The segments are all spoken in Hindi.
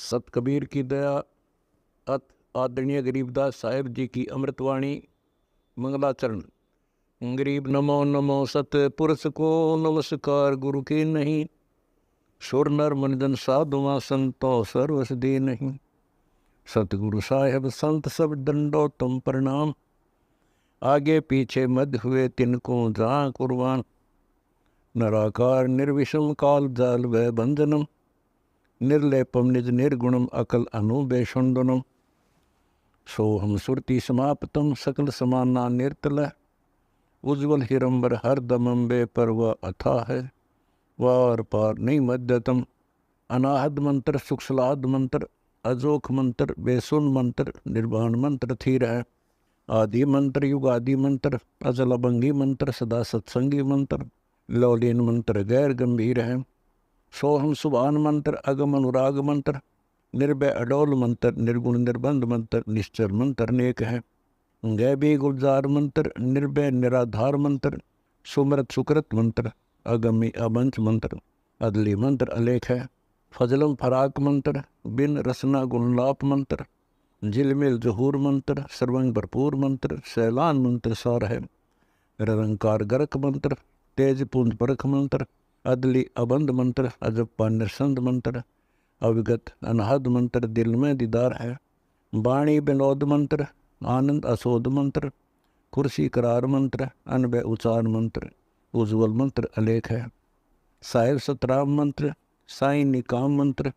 सत कबीर की दया अत आदरणीय गरीबदास साहेब जी की अमृतवाणी मंगलाचरण। गरीब नमो नमो सत पुरुष को नमस्कार गुरु के नहीं, सुर नर मनजन साधुआ संतो सर्वस दे नहीं। सतगुरु साहेब संत सब दंडो तुम प्रणाम, आगे पीछे मध्य हुए तिनको जहाँ कुर्बान। नराकार निर्विषम काल जाल व बंधनम, निर्लेपम निज निर्गुणम अकल अनुबेषुंडनम। सोहम सुरति समाप्तम सकल समाना निर्तल, उज्ज्वल हिरंबर हर दमंबे पर वह अथा है, वार पार नहीं मध्यतम। अनाहद मंत्र सुखसलाद मंत्र, अजोख मंत्र बेसुन मंत्र, निर्वाण मंत्र थीर है। आदि मंत्र युगादि मंत्र, अजल अभंगी मंत्र सदा सत्संगी मंत्र, लौलीन मंत्र गैर गंभीर है। सोहम सुभान मंत्र अगम अनुराग मंत्र, निर्भय अडोल मंत्र निर्गुण निर्बंध मंत्र, निश्चर मंत्र नेक है। गैबी गुलजार मंत्र, निर्भय निराधार मंत्र, सुमरत सुकृत मंत्र, अगमी अबंच मंत्र, अदली मंत्र अलेख है। फजलम फराक मंत्र, बिन रसना गुणलाप मंत्र, झिलमिल जहूर मंत्र, सर्वंग भरपूर मंत्र, सैलान मंत्र सार है। निरंकार गरक मंत्र, तेज पुंज परख मंत्र, अदली अबंध मंत्र, अजप्पा निरसंद मंत्र, अविगत अनहद मंत्र, दिल में दीदार है। वाणी विनोद मंत्र, आनंद असोद मंत्र, कुर्सी करार मंत्र, अनबय उचार मंत्र, उज्ज्वल मंत्र अलेख है। साहिब सतराम मंत्र, साई निकाम मंत्र,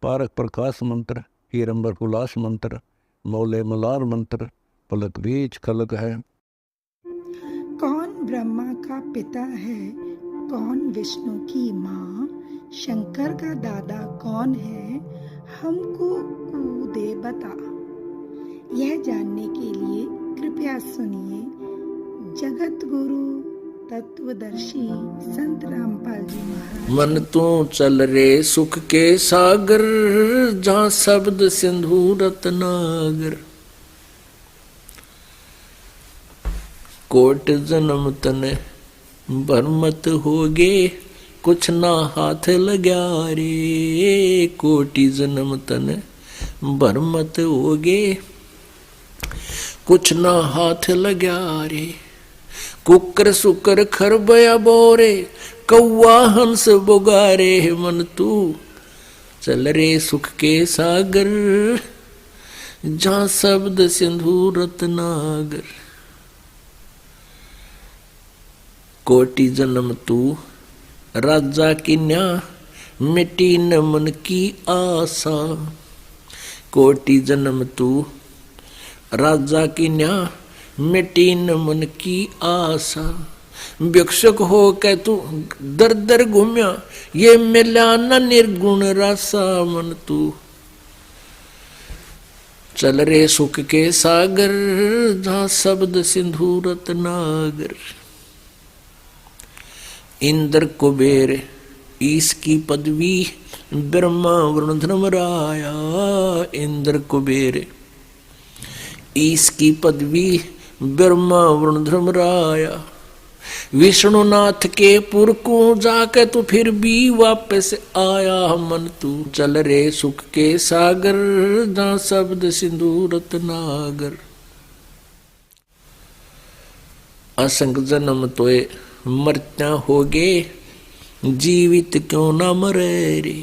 पारक प्रकाश मंत्र, हीरंबर हुलास मंत्र, मौले मलार मंत्र, पलक बीज खलक है। कौन ब्रह्मा का पिता है, कौन विष्णु की माँ, शंकर का दादा कौन है, हमको दे बता। यह जानने के लिए कृपया सुनिए जगत गुरु तत्वदर्शी संत रामपाल जी महाराज। मन तू चल रे सुख के सागर, जहाँ शब्द सिंधु रत्नागर। कोट जन्म तने भरमत होगे, कुछ ना हाथ लग्या रे। कोटि जन्म तने भरमत होगे, कुछ ना हाथ लग्या रे। कुकर सुकर खरबया बोरे, कौआ हंस बुगारे। मन तू चल रे सुख के सागर, जहाँ शब्द सिंधु रत्नागर। कोटि जन्म तू राजा की न्या, मिट्टी न मन की आशा। कोटि जन्म तू राजा की न्या, मिट्टी न मन की आशा। भिक्षुक हो के तू दर दर घूम्या, ये मिला न निर्गुण रासा। मन तू चल रे सुख के सागर, जहाँ शब्द सिंधु रत्नागर। इंद्र कुबेर इसकी पदवी, ब्रह्मा वरुण धर्मराया। इंद्र कुबेर इसकी पदवी, ब्रह्मा वरुण धर्मराया। विष्णुनाथ के पुर को जाके तू फिर भी वापस आया। मन तू चल रे सुख के सागर, जहाँ शब्द सिंधु रत्नागर। असंग जन्म तोए मरत्या होगे, जीवित क्यों न मरे रे।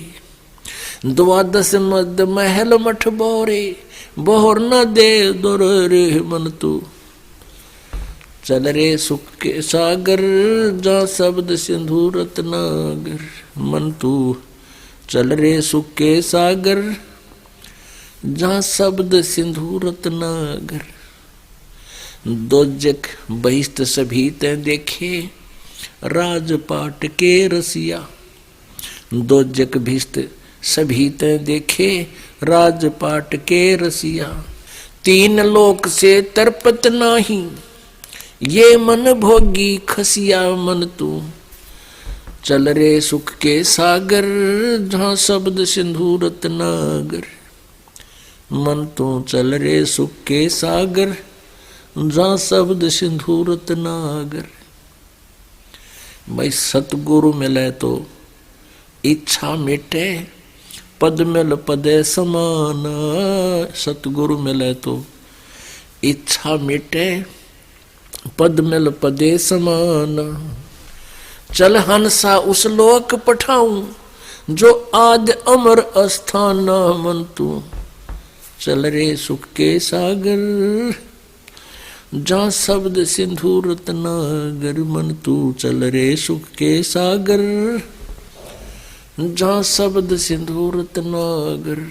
द्वादश मद महल मठ बोरे, बोहर न दे दुर रे। मन तू चल रे सुख के सागर, जहाँ शब्द सिंधु रत्नागर। मन तू चल रे सुख के सागर, जहाँ शब्द सिंधु रत्नागर। दोजक बहिष्ट सभी ते देखे, राजपाट के रसिया। दोजक भिष्ट सभी ते देखे, राजपाट के रसिया। तीन लोक से तरपत नाही, ये मन भोगी खसिया। मन तू चल रे सुख के सागर, जहाँ शब्द सिंधु रत्नागर। मन तू चल रे सुख के सागर, जहाँ शब्द सिंधु रत्नागर। भाई सतगुरु मिले तो इच्छा मिटे, पद मिल पदे समान। सतगुरु मिले तो इच्छा मिटे, पद मिल पदे समान। चल हंसा उस लोक पठाऊं, जो आद अमर अस्थान। मन तू चल रे सुख के सागर, जहाँ शब्द सिंधु रत्नागर। मन तू चल रे सुख के सागर, जहाँ शब्द सिंधु रत्नागर।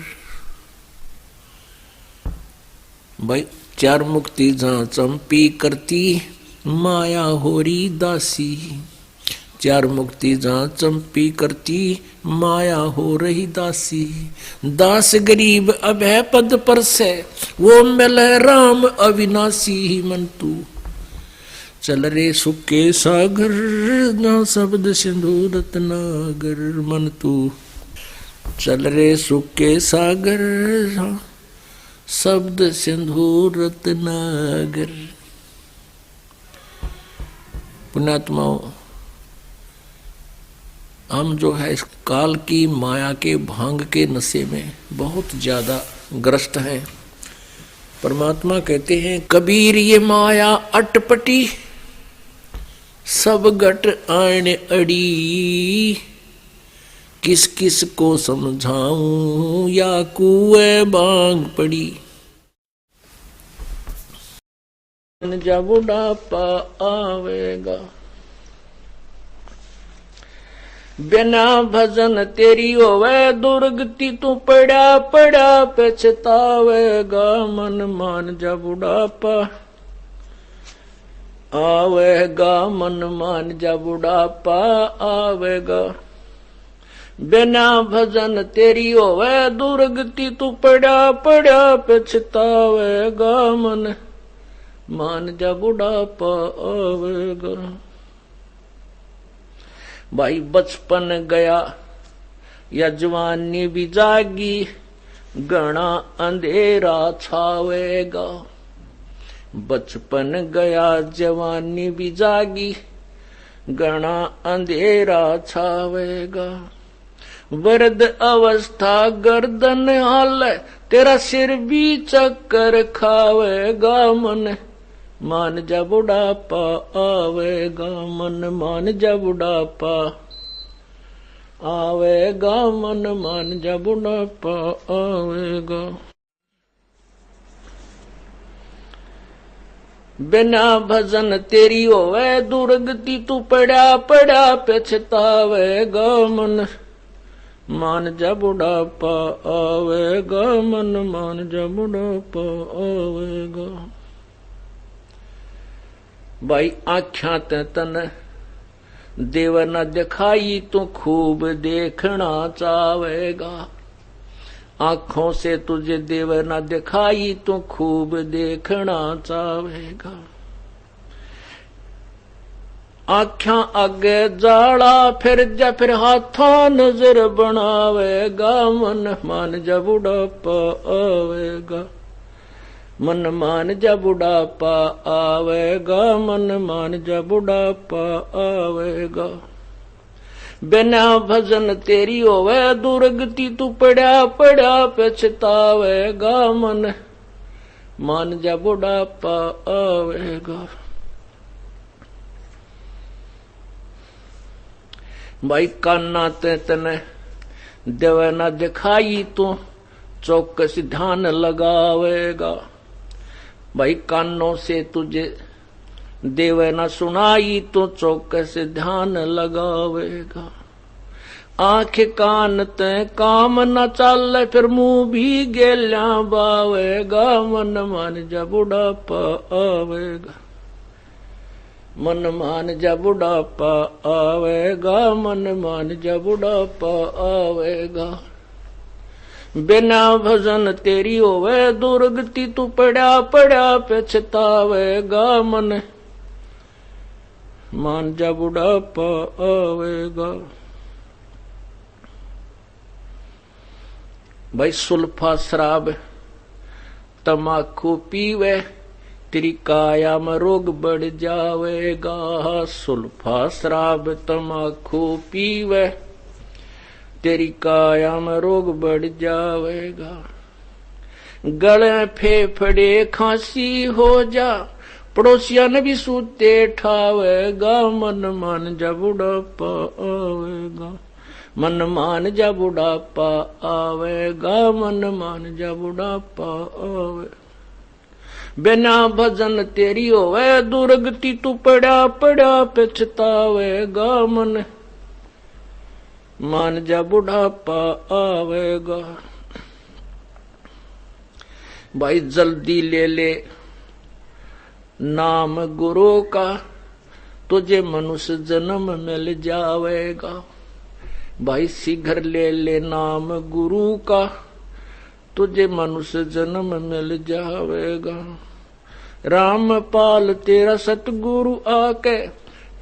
भाई चार मुक्ति जहाँ चंपी करती, माया होरी दासी। चार मुक्ति जहाँ चंपी करती, माया हो रही दासी। दास गरीब अभय पद पर से, वो मिले राम अविनाशी। मन तू चल रे सुख के सागर, जहाँ शब्द सिंधु रत्नागर। मन तू चल रे सुख के सागर, जहाँ शब्द सिंधु रत्नागर। पुण्यात्माओं, हम जो है इस काल की माया के भांग के नशे में बहुत ज्यादा ग्रस्त हैं। परमात्मा कहते हैं, कबीर ये माया अटपटी, सब घट आने अड़ी। किस किस को समझाऊं, या कुएं बांग पड़ी। जब बुढ़ापा आवेगा, बिना भजन तेरी होवे दुर्गति। तू पड़ा पड़ा पछतावेगा, मन मान जा बुढ़ापा आवेगा। मन मान जा बुढ़ापा आवेगा, बिना भजन तेरी होवे दुर्गति। तू पड़ा पड़ा पछतावेगा, मन मान जा बुढ़ापा आवेगा। भाई बचपन गया या जवानी भी जागी, घना अंधेरा छावेगा। बचपन गया जवानी भी जागी, घना अंधेरा छावेगा। वृद्ध अवस्था गर्दन हाल, तेरा सिर भी चक्कर खावेगा। मन मान जा बुढ़ापा आवेगा, मन मान जा बुढ़ापा आवेगा। मन मान जा बुढ़ापा आवेगा। बिना भजन तेरी होवे दुर्गति। तू पड़ा पड़ा पछतावेगा, मन मान जा बुढ़ापा आवेगा। मन मान जा बुढ़ापा आवेगा। भाई आख्या तन देव न दिखाई, तो खूब देखना चावेगा। आंखों से तुझे देव न दिखाई, तो खूब देखना चावेगा। आख्या आगे जाला फिर जा, फिर हाथों नजर बनावेगा। मन मान जा बुढ़ापा आवेगा, मन मान जा बुढ़ापा आवेगा। मन मान जा बुढ़ापा आवेगा। बिना भजन तेरी होवे दुर्गति। तू पड़ा पड़ा पछतावेगा, मन मान जा बुढ़ापा आवेगा। भाई कान्ना तने देव न दिखाई, तो चौकस ध्यान लगावेगा। भाई कानों से तुझे देव न सुनाई, तो चौकस ध्यान लगावेगा। आंख कान ते काम न चल, फिर मुंह भी गेल्या बावेगा। मन मान जा बुढ़ापा आवेगा, मन मान जा बुढ़ापा आवेगा। मन मान जा बुढ़ापा आवेगा। बिना भजन तेरी होवे दुर्गति। तू पड़ा पड़ा पछतावेगा, मन मान जा बुढ़ापा आवेगा। भाई सुल्फा शराब तमाकू पीवे, तेरी काया में रोग बढ़ जावेगा। सुल्फा शराब तमाकू पीवे, तेरी काया में रोग बढ़ जावेगा। गले फेफड़े खांसी हो जा, पड़ोसिया ने भी सूते ठावेगा। मन मान जा बुढ़ापा आवेगा, मन मान जा बुढ़ापा आवेगा, मन मान जा बुढ़ापा आवे। बिना भजन तेरी होवे दुर्गति, तू पड़ा पड़ा पछतावेगा। मन मान जा बुढ़ापा आवेगा। भाई जल्दी ले ले नाम गुरु का, तुझे मनुष्य जन्म मिल जावेगा। भाई शीघ्र ले ले नाम गुरु का, तुझे मनुष्य जन्म मिल जावेगा। रामपाल तेरा सतगुरु आके,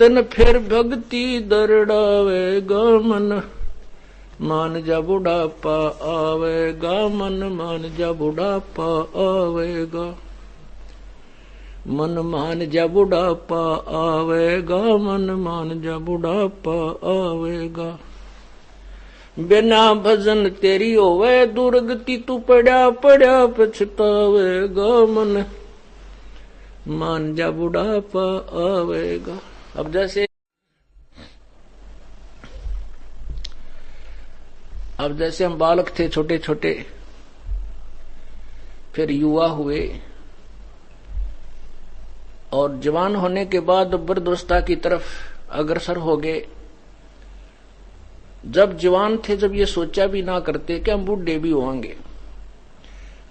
तन फिर भक्ति दरड़ावेगा। मन मान जा बुढ़ापा आवेगा, मन मान जा बुढ़ापा आवेगा। मन मान जा बुढ़ापा आवेगा, मन मान जा बुढ़ापा आवेगा। बिना भजन तेरी होवे दुर्गति, तू पड़ा पड़ा पछतावेगा। मन मान जा बुढ़ापा आवेगा। अब जैसे हम बालक थे छोटे छोटे, फिर युवा हुए और जवान होने के बाद वृद्धावस्था की तरफ अग्रसर हो गए। जब जवान थे, जब ये सोचा भी ना करते कि हम बूढ़े भी होंगे।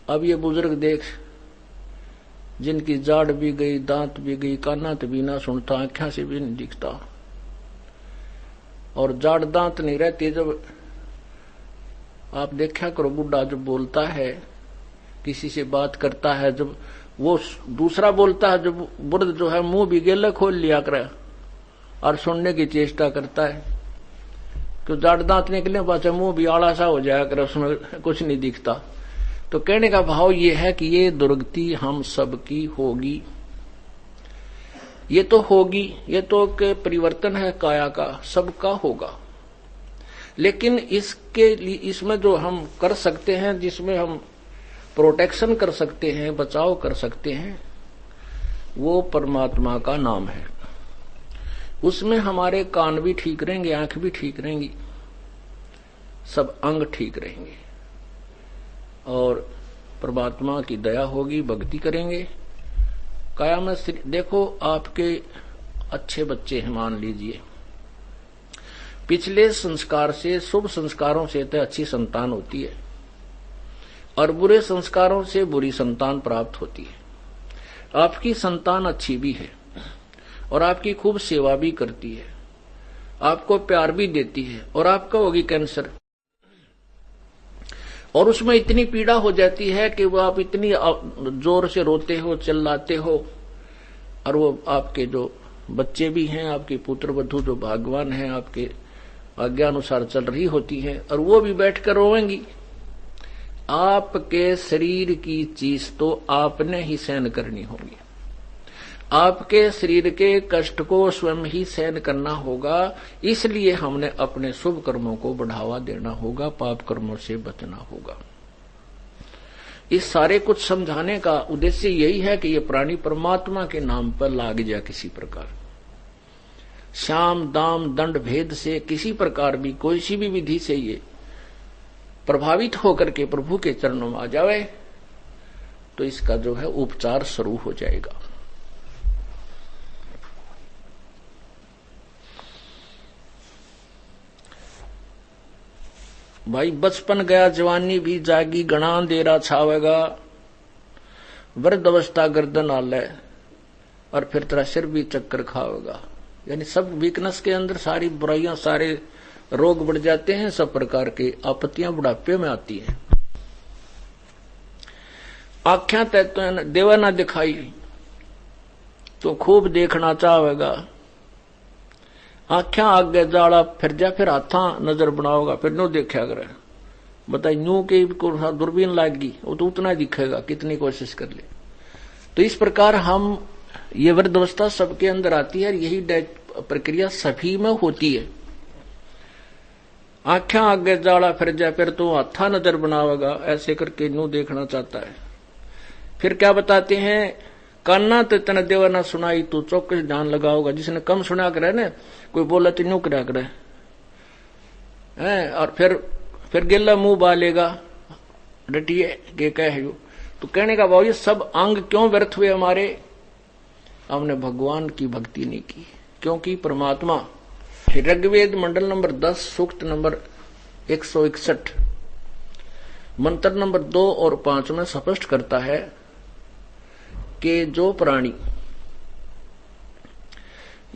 अब ये बुजुर्ग देख, जिनकी जाड़ भी गई, दांत भी गई, काना तो भी ना सुनता, आंखों से भी नहीं दिखता, और जाड़ दांत नहीं रहती। जब आप देखा करो, बुढ़ा जब बोलता है, किसी से बात करता है, जब वो दूसरा बोलता है, जब बुर्द जो है मुंह भी गेले खोल लिया करे और सुनने की चेष्टा करता है, तो जाड़ दांत निकले पाछे मुंह भी आड़ा सा हो जाया करे, उसमें कुछ नहीं दिखता। तो कहने का भाव ये है कि ये दुर्गति हम सबकी होगी। ये तो होगी, ये तो के परिवर्तन है काया का, सबका होगा। लेकिन इसके लिए, इसमें जो हम कर सकते हैं, जिसमें हम प्रोटेक्शन कर सकते हैं, बचाव कर सकते हैं, वो परमात्मा का नाम है। उसमें हमारे कान भी ठीक रहेंगे, आंख भी ठीक रहेंगी, सब अंग ठीक रहेंगे, और परमात्मा की दया होगी, भक्ति करेंगे। काया में देखो, आपके अच्छे बच्चे हैं, मान लीजिए, पिछले संस्कार से, शुभ संस्कारों से तो अच्छी संतान होती है, और बुरे संस्कारों से बुरी संतान प्राप्त होती है। आपकी संतान अच्छी भी है और आपकी खूब सेवा भी करती है, आपको प्यार भी देती है, और आपका होगी कैंसर, और उसमें इतनी पीड़ा हो जाती है कि वो आप इतनी जोर से रोते हो, चिल्लाते हो, और वो आपके जो बच्चे भी हैं, आपके पुत्र वधू जो भाग्यवान हैं, आपके आज्ञा अनुसार चल रही होती है, और वो भी बैठकर रोएंगी। आपके शरीर की चीज तो आपने ही सहन करनी होगी, आपके शरीर के कष्ट को स्वयं ही सहन करना होगा। इसलिए हमने अपने शुभ कर्मों को बढ़ावा देना होगा, पाप कर्मों से बचना होगा। इस सारे कुछ समझाने का उद्देश्य यही है कि ये प्राणी परमात्मा के नाम पर लाग जाए किसी प्रकार। शाम दाम दंड भेद से किसी प्रकार भी, कोई सी भी विधि से ये प्रभावित होकर के प्रभु के चरणों में आ जावे, तो इसका जो है उपचार शुरू हो जाएगा। भाई बचपन गया, जवानी भी जागी, गणा अंधेरा छावेगा, वृद्ध अवस्था गर्दन आले, और फिर तेरा सिर भी चक्कर खावेगा। यानी सब वीकनेस के अंदर सारी बुराइयां, सारे रोग बढ़ जाते हैं, सब प्रकार की आपत्तियां बुढ़ापे में आती हैं। आख्या तय देवा ना दिखाई तो खूब देखना चाहेगा, आख्या आगे जाड़ा फिर जा, फिर हाथा नजर बनाओगा, फिर नो देखा करे। बताइए न्यू के दूरबीन लागी, वो तो उतना दिखेगा कितनी कोशिश कर ले। तो इस प्रकार हम, ये वृद्धावस्था सबके अंदर आती है, यही प्रक्रिया सभी में होती है। आंखें आगे जाला फिर जाए, फिर तो हथा नजर बनावेगा, ऐसे करके नू देखना चाहता है। फिर क्या बताते हैं, काना तो तन देवा ना सुनाई, तू चौकस ध्यान लगाओगा। जिसने कम सुना करे ना, कोई बोला तो न्यू करा करे है, और फिर गिल्ला मुंह बालेगा, डटिए के कह यू। तो कहने का भाव ये सब अंग क्यों व्यर्थ हुए हमारे, हमने भगवान की भक्ति नहीं की। क्योंकि परमात्मा ऋग्वेद मंडल नंबर 10 सूक्त नंबर 161 मंत्र नंबर 2 और 5 में स्पष्ट करता है कि जो प्राणी,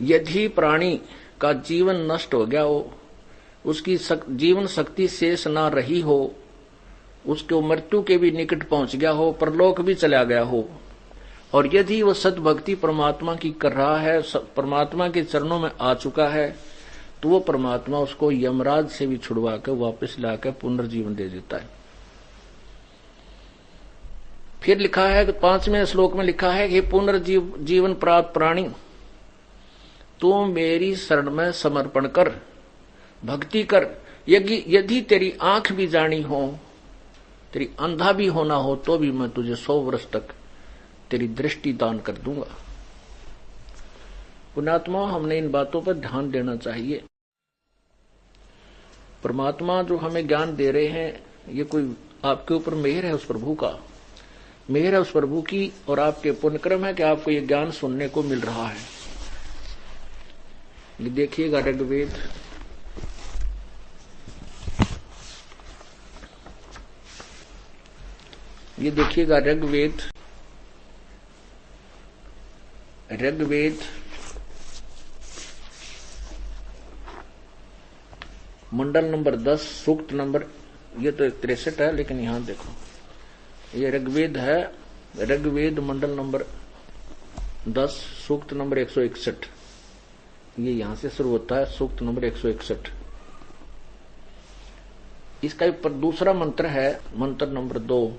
यदि प्राणी का जीवन नष्ट हो गया हो, उसकी जीवन शक्ति शेष ना रही हो, उसको मृत्यु के भी निकट पहुंच गया हो, परलोक भी चला गया हो, और यदि वह सद्भक्ति परमात्मा की कर रहा है, परमात्मा के चरणों में आ चुका है, तो वो परमात्मा उसको यमराज से भी छुड़वा कर वापस लाकर पुनर्जीवन दे देता है। फिर लिखा है, 5वें श्लोक में लिखा है कि पुनर्जीवन प्राप्त प्राणी, तू मेरी शरण में समर्पण कर, भक्ति कर। यदि तेरी आंख भी जानी हो, तेरी अंधा भी होना हो, तो भी मैं तुझे 100 वर्ष तक तेरी दृष्टि दान कर दूंगा। पुण्यात्मा, हमने इन बातों पर ध्यान देना चाहिए। परमात्मा जो हमें ज्ञान दे रहे हैं, ये कोई आपके ऊपर मेहर है उस प्रभु का, मेहर है उस प्रभु की, और आपके पुण्यक्रम है कि आपको ये ज्ञान सुनने को मिल रहा है। ये देखिएगा ऋग्वेद, ये देखिएगा ऋग्वेद मंडल नंबर 10 सूक्त नंबर, ये तो 63 है, लेकिन यहां देखो ये ऋग्वेद है, ऋग्वेद मंडल नंबर 10 सूक्त नंबर 161, ये यहां से शुरू होता है, सूक्त नंबर 161। इसका दूसरा मंत्र है, मंत्र नंबर 2।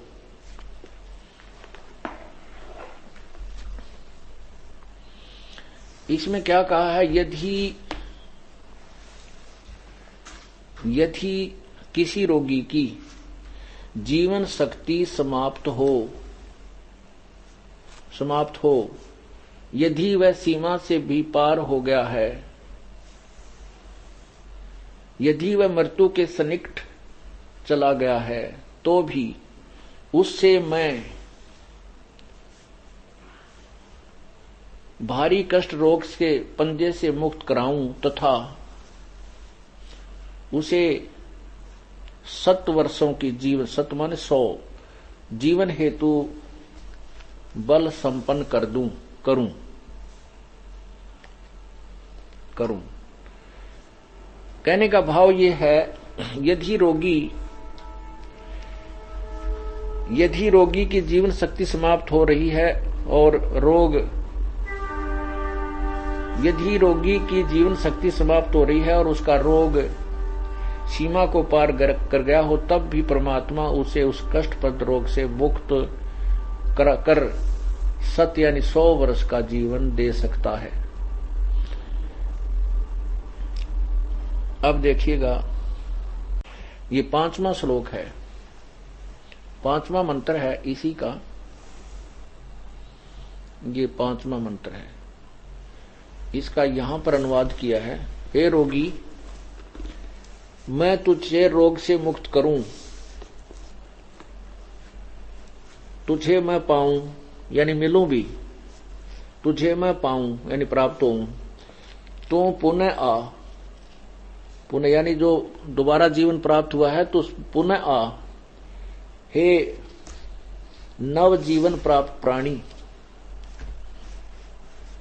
इसमें क्या कहा है, यदि किसी रोगी की जीवन शक्ति समाप्त हो, यदि वह सीमा से भी पार हो गया है, यदि वह मृत्यु के सन्निकट चला गया है, तो भी उससे मैं भारी कष्ट रोग के पंजे से मुक्त कराऊं तथा उसे 7 वर्षों की जीवन, 7 माने 100 जीवन हेतु बल संपन्न करूं। कहने का भाव ये है, यदि रोगी की जीवन शक्ति समाप्त हो रही है और यदि रोगी की जीवन शक्ति समाप्त हो रही है और उसका रोग सीमा को पार कर गया हो, तब भी परमात्मा उसे उस कष्टप्रद रोग से मुक्त कर 7 यानी 100 वर्ष का जीवन दे सकता है। अब देखिएगा, ये 5वां श्लोक है, 5वां मंत्र है इसी का, ये 5वां मंत्र है। इसका यहां पर अनुवाद किया है, हे रोगी, मैं तुझे रोग से मुक्त करूं, तुझे मैं पाऊं यानी मिलूं भी, तुझे मैं पाऊं यानी प्राप्त होऊं, तो पुनः यानी जो दोबारा जीवन प्राप्त हुआ है, तो पुनः आ, हे नव जीवन प्राप्त प्राणी,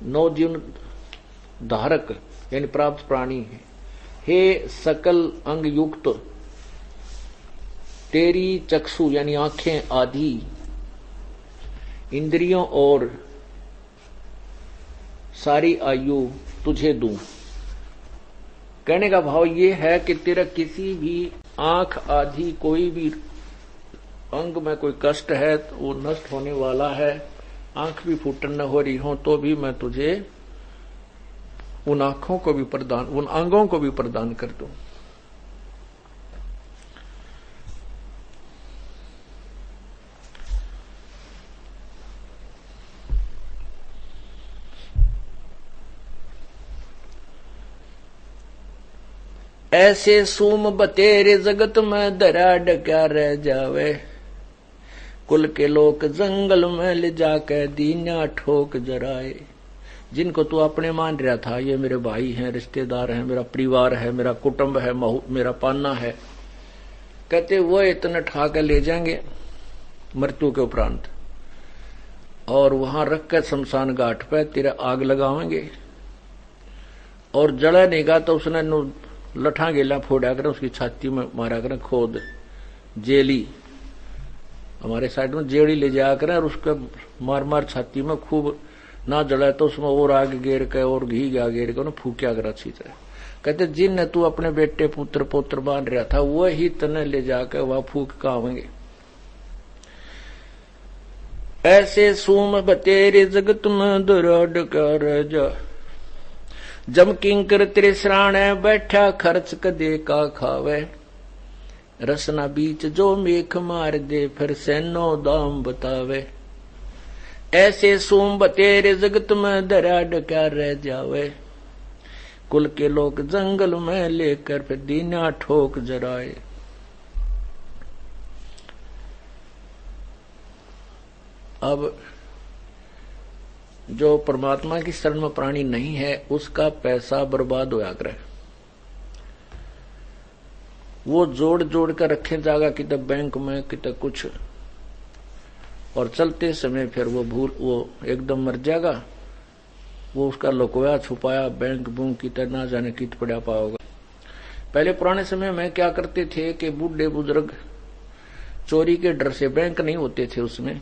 नव जीवन धारक यानी प्राप्त प्राणी है, हे सकल अंग युक्त, तेरी चक्षु यानी आंखें आदि इंद्रियों और सारी आयु तुझे दूं। कहने का भाव ये है कि तेरा किसी भी आंख आदि कोई भी अंग में कोई कष्ट है तो वो नष्ट होने वाला है, आंख भी फूटन न हो रही हो, तो भी मैं तुझे उन आंखों को भी प्रदान, उन अंगों को भी प्रदान कर दूं। ऐसे सूम बतेरे जगत में दरा डक्या रह जावे, कुल के लोग जंगल में ले जाके दीना ठोक जराए। जिनको तू अपने मान रहा था, ये मेरे भाई हैं, रिश्तेदार हैं, मेरा परिवार है, मेरा कुटुंब है, मेरा पाना है, कहते वो इतने ठा के ले जाएंगे मृत्यु के उपरांत, और वहां रख कर शमशान घाट पे तेरा आग लगावेंगे, और जला नहीं गा तो उसने लठा गेला फोड़ा कर उसकी छाती में मारा कर, खोद जेली, हमारे साइड में जेड़ी ले जाया करें और उसके मार मार छाती में खूब, ना जला तो उसमें और आग गेर के और घी गा गेर के फूकिया कर अच्छी तरह। कहते जिन तू अपने बेटे पुत्र पोत्र बांध रहा था वही तने ले जाकर वह फूक का आवेंगे। ऐसे सूम बतेरे जगत में दराड कर जा, जम किंकर तेरे सराणे बैठा खर्च कदे का खावे, रसना बीच जो मेख मार दे फिर सैनो दाम बतावे। ऐसे सूम बतेरे जगत में दरा डका रह जावे, कुल के लोग जंगल में लेकर फिर दीना ठोक जराए। अब जो परमात्मा की शरण में प्राणी नहीं है उसका पैसा बर्बाद होया करे, वो जोड़ जोड़ कर रखे जाएगा कितने बैंक में कितने कुछ, और चलते समय फिर वो एकदम मर जाएगा। वो उसका लुकोया छुपाया बैंक बुंक की तरह ना जाने कित पड़ा पाओगा। पहले पुराने समय में क्या करते थे कि बूढ़े बुजुर्ग चोरी के डर से, बैंक नहीं होते थे उसमें,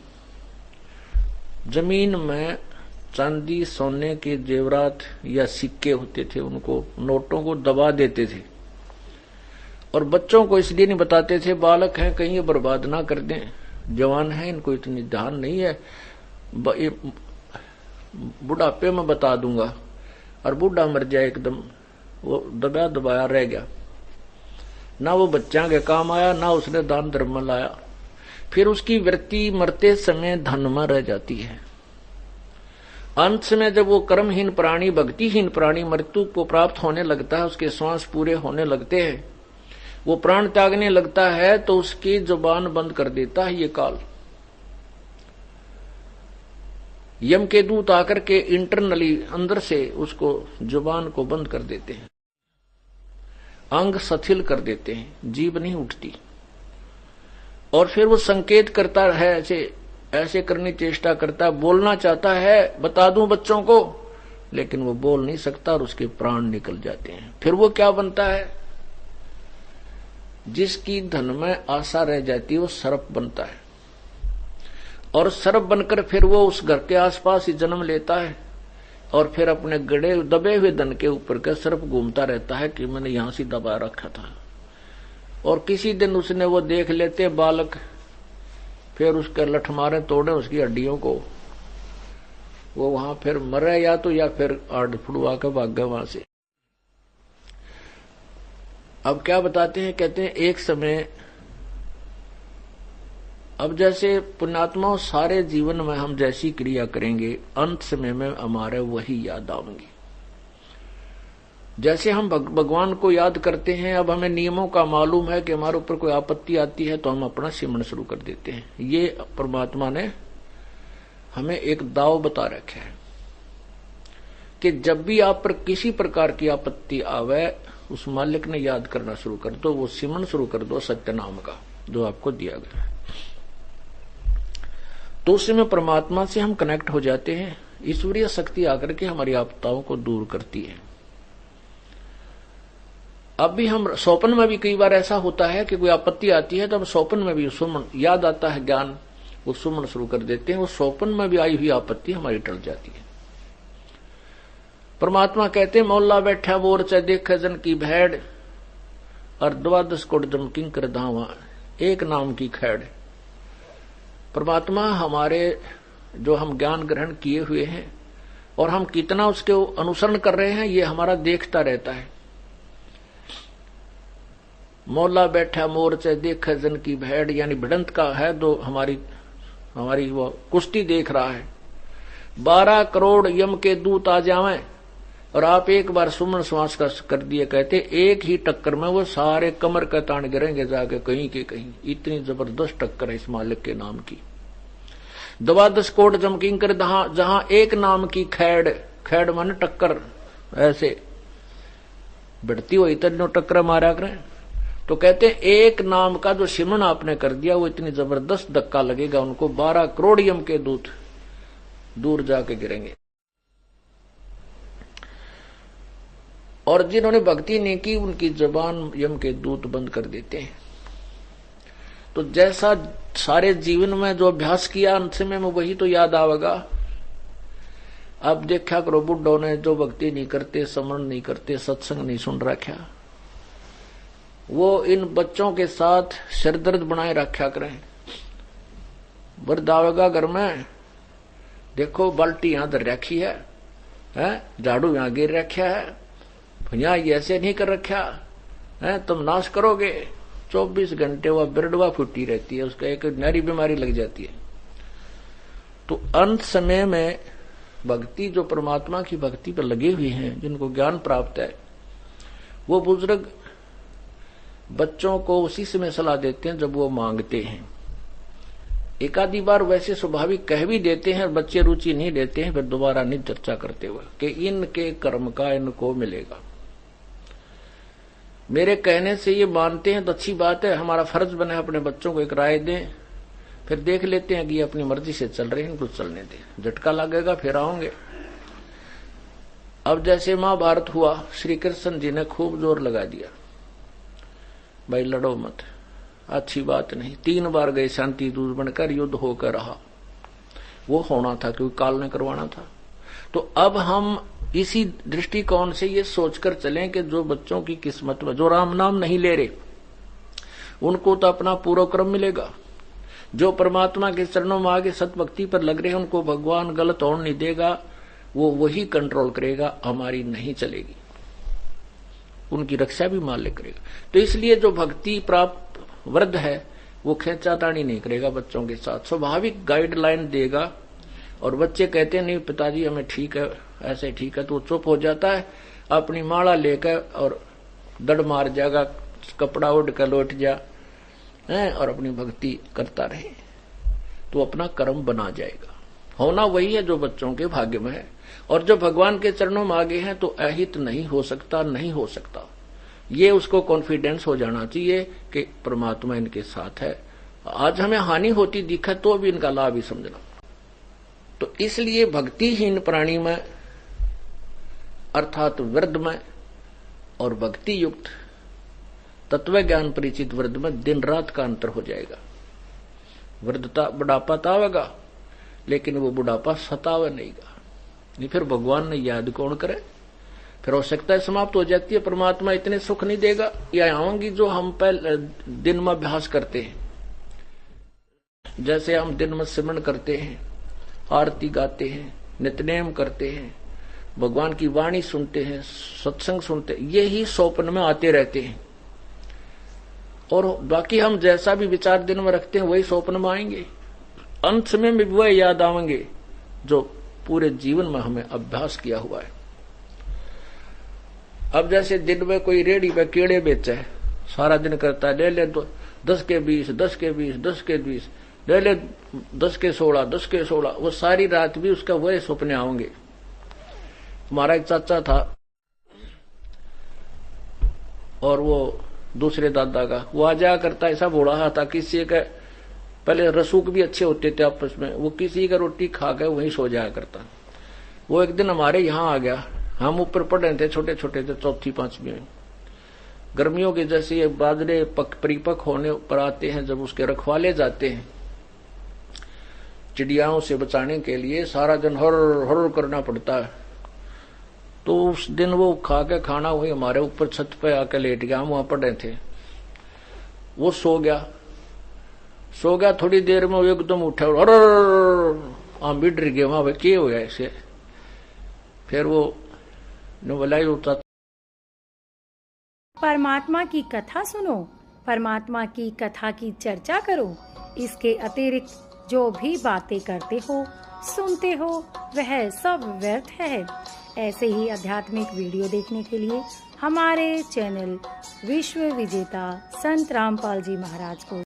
जमीन में चांदी सोने के जेवरात या सिक्के होते थे, उनको नोटों को दबा देते थे, और बच्चों को इसलिए नहीं बताते थे, बालक हैं कहीं ये बर्बाद ना कर दें, जवान है इनको इतनी ध्यान नहीं है, बुढ़ापे में बता दूंगा, और बूढ़ा मर जाए एकदम, वो दबाया दबाया रह गया, ना वो बच्चा के काम आया ना उसने दान धर्म में लाया, फिर उसकी वृत्ति मरते समय धन में रह जाती है। अंत में जब वो कर्महीन प्राणी भक्तिहीन प्राणी मृत्यु को प्राप्त होने लगता है, उसके श्वास पूरे होने लगते हैं, वो प्राण त्यागने लगता है, तो उसकी जुबान बंद कर देता है ये काल। यम के दूत आकर के इंटरनली अंदर से उसको जुबान को बंद कर देते हैं, अंग शिथिल कर देते हैं, जीभ नहीं उठती, और फिर वो संकेत करता है, ऐसे करने की चेष्टा करता है, बोलना चाहता है बता दूं बच्चों को, लेकिन वो बोल नहीं सकता और उसके प्राण निकल जाते हैं। फिर वो क्या बनता है, जिसकी धन में आशा रह जाती है वो सर्प बनता है, और सर्प बनकर फिर वो उस घर के आसपास ही जन्म लेता है, और फिर अपने गड़े दबे हुए धन के ऊपर का सर्प घूमता रहता है कि मैंने यहां से दबा रखा था, और किसी दिन उसने वो देख लेते बालक, फिर उसके लठ मारे तोड़े उसकी हड्डियों को, वो वहां फिर मरे या फिर आड़ फुड़वा कर भाग गए वहां से। अब क्या बताते हैं, कहते हैं एक समय, अब जैसे पुण्यात्माओं सारे जीवन में हम जैसी क्रिया करेंगे अंत समय में हमारे वही याद आएंगे। जैसे हम भगवान को याद करते हैं, अब हमें नियमों का मालूम है कि हमारे ऊपर कोई आपत्ति आती है तो हम अपना सिमरन शुरू कर देते हैं। ये परमात्मा ने हमें एक दाव बता रखा है कि जब भी आप पर किसी प्रकार की आपत्ति आवे, उस मालिक ने याद करना शुरू कर दो, वो सिमरन शुरू कर दो सत्य नाम का जो आपको दिया गया है, तो उससे में परमात्मा से हम कनेक्ट हो जाते हैं। ईश्वरीय शक्ति आकर के हमारी आपदाओं को दूर करती है। अब भी हम स्वप्न में भी कई बार ऐसा होता है कि कोई आपत्ति आती है तो हम स्वप्न में भी सुमन याद आता है, ज्ञान, वो सुमन शुरू कर देते हैं, वो स्वप्न में भी आई हुई आपत्ति हमारी टल जाती है। परमात्मा कहते हैं मौला बैठा बोर च देखे जन की भेड़, और 12 कोट जम किंकर धावा एक नाम की खैड़। परमात्मा हमारे जो हम ज्ञान ग्रहण किए हुए हैं और हम कितना उसके अनुसरण कर रहे हैं, ये हमारा देखता रहता है। मौला बैठा मोर से देख जन की भेड़, यानी भिड़ंत का है जो हमारी वो कुश्ती देख रहा है। 12 करोड़ यम के दूत आ जावें और आप एक बार सुमन श्वास का कर दिए, कहते एक ही टक्कर में वो सारे कमर का तान गिरेंगे जाके कहीं के कहीं। इतनी जबरदस्त टक्कर है इस मालिक के नाम की। 12 कोट जमकिंकर जहां एक नाम की खैड़ मन टक्कर ऐसे बढ़ती हुई तनो टक्कर मारा करें। तो कहते एक नाम का जो सिमरन आपने कर दिया वो इतनी जबरदस्त धक्का लगेगा उनको, 12 करोड़ यम के दूत दूर जाके गिरेंगे। और जिन्होंने भक्ति नहीं की उनकी जबान यम के दूत बंद कर देते हैं। तो जैसा सारे जीवन में जो अभ्यास किया अंत में वही तो याद आवेगा। अब देखा करो बुड्ढों ने जो भक्ति नहीं करते, स्मरण नहीं करते, सत्संग नहीं सुन रखा, वो इन बच्चों के साथ सिरदर्द बनाए रखा करें। वृद्ध आवेगा घर में, देखो बाल्टी यहां धर रखी है, झाड़ू यहां गिर रखा है, यहाँ ऐसे नहीं कर रखा है, तुम नाश करोगे। 24 घंटे वह बिरडवा फूटी रहती है, उसका एक नरी बीमारी लग जाती है। तो अंत समय में भक्ति जो परमात्मा की भक्ति पर लगे हुए हैं, जिनको ज्ञान प्राप्त है, वो बुजुर्ग बच्चों को उसी समय सलाह देते हैं जब वो मांगते हैं। एक आधी बार वैसे स्वाभाविक कह भी देते हैं, बच्चे रुचि नहीं देते हैं, फिर दोबारा नहीं चर्चा करते हुए कि इनके कर्म का इनको मिलेगा। मेरे कहने से ये मानते हैं तो अच्छी बात है, हमारा फर्ज बने अपने बच्चों को एक राय दें, फिर देख लेते हैं कि ये अपनी मर्जी से चल रहे हैं, इनको चलने दें, झटका लगेगा फिर आओगे। अब जैसे महाभारत हुआ, श्री कृष्ण जी ने खूब जोर लगा दिया, भाई लड़ो मत, अच्छी बात नहीं। 3 बार गए शांति दूत बनकर, युद्ध होकर रहा, वो होना था क्योंकि काल ने करवाना था। तो अब हम इसी दृष्टिकोण से ये सोचकर चलें कि जो बच्चों की किस्मत में जो राम नाम नहीं ले रहे उनको तो अपना पूरा क्रम मिलेगा, जो परमात्मा के चरणों में आगे सतभक्ति पर लग रहे हैं उनको भगवान गलत होने नहीं देगा, वो वही कंट्रोल करेगा, हमारी नहीं चलेगी, उनकी रक्षा भी मालिक करेगा। तो इसलिए जो भक्ति प्राप्त वृद्ध है वो खेचातानी नहीं करेगा बच्चों के साथ, स्वाभाविक गाइडलाइन देगा। और बच्चे कहते हैं नहीं पिताजी हमें ठीक है, ऐसे ठीक है, तो चुप हो जाता है, अपनी माला लेकर और दड़ मार जाएगा, कपड़ा उड़ कर लौट जा और अपनी भक्ति करता रहे, तो अपना कर्म बना जाएगा। होना वही है जो बच्चों के भाग्य में है। और जो भगवान के चरणों में आगे हैं तो अहित नहीं हो सकता, नहीं हो सकता, ये उसको कॉन्फिडेंस हो जाना चाहिए कि परमात्मा इनके साथ है। आज हमें हानि होती दिखे तो भी इनका लाभ ही समझना। तो इसलिए भक्तिहीन प्राणी में अर्थात वृद्ध में और भक्ति युक्त तत्व ज्ञान परिचित वृद्ध में दिन रात का अंतर हो जाएगा। वृद्धता बुढ़ापा तो आवेगा लेकिन वो बुढ़ापा सतावे नहींगा, नहीं फिर भगवान ने याद कौन करे, फिर आवश्यकता समाप्त हो जाती है। परमात्मा इतने सुख नहीं देगा। या आऊंगी जो हम पहले दिन में अभ्यास करते हैं, जैसे हम दिन में सिमरन करते हैं, आरती गाते हैं, नित्यनेम करते हैं, भगवान की वाणी सुनते हैं, सत्संग सुनते हैं, यही स्वप्न में आते रहते हैं। और बाकी हम जैसा भी विचार दिन में रखते हैं वही स्वप्न में आएंगे। अंत समय में वह याद आएंगे जो पूरे जीवन में हमें अभ्यास किया हुआ है। अब जैसे दिन में कोई रेडी पे कीड़े बेचे है, सारा दिन करता है, ले ले 10 के 20, 10 के 20, 10 के 20, ले ले 10 के 16, 10 के 16, वो सारी रात भी उसका वही सपने आएंगे। हमारा एक चाचा था और वो दूसरे दादा का, वो आ जाया करता, ऐसा बोला था किसी का, पहले रसूख भी अच्छे होते थे आपस में, वो किसी का रोटी खा के वहीं सो जाया करता। वो एक दिन हमारे यहाँ आ गया, हम ऊपर पढ़ रहे थे, छोटे छोटे थे, 4th 5वीं में। गर्मियों के जैसे ये बाजरे परिपक्व होने पर आते हैं, जब उसके रखवाले जाते हैं चिड़ियाओं से बचाने के लिए, सारा दिन हर हर करना पड़ता है। तो उस दिन वो खा के खाना वही हमारे ऊपर छत पे आके लेट गया, हम वहां पढ़ रहे थे। वो सो गया, थोड़ी देर में वो एकदम उठा और हम भी डर गए, वहां क्या हो गया ऐसे। फिर वो बोला उठा, परमात्मा की कथा सुनो, परमात्मा की कथा की चर्चा करो, इसके अतिरिक्त जो भी बातें करते हो, सुनते हो, वह सब व्यर्थ है। ऐसे ही आध्यात्मिक वीडियो देखने के लिए हमारे चैनल विश्व विजेता संत रामपाल जी महाराज को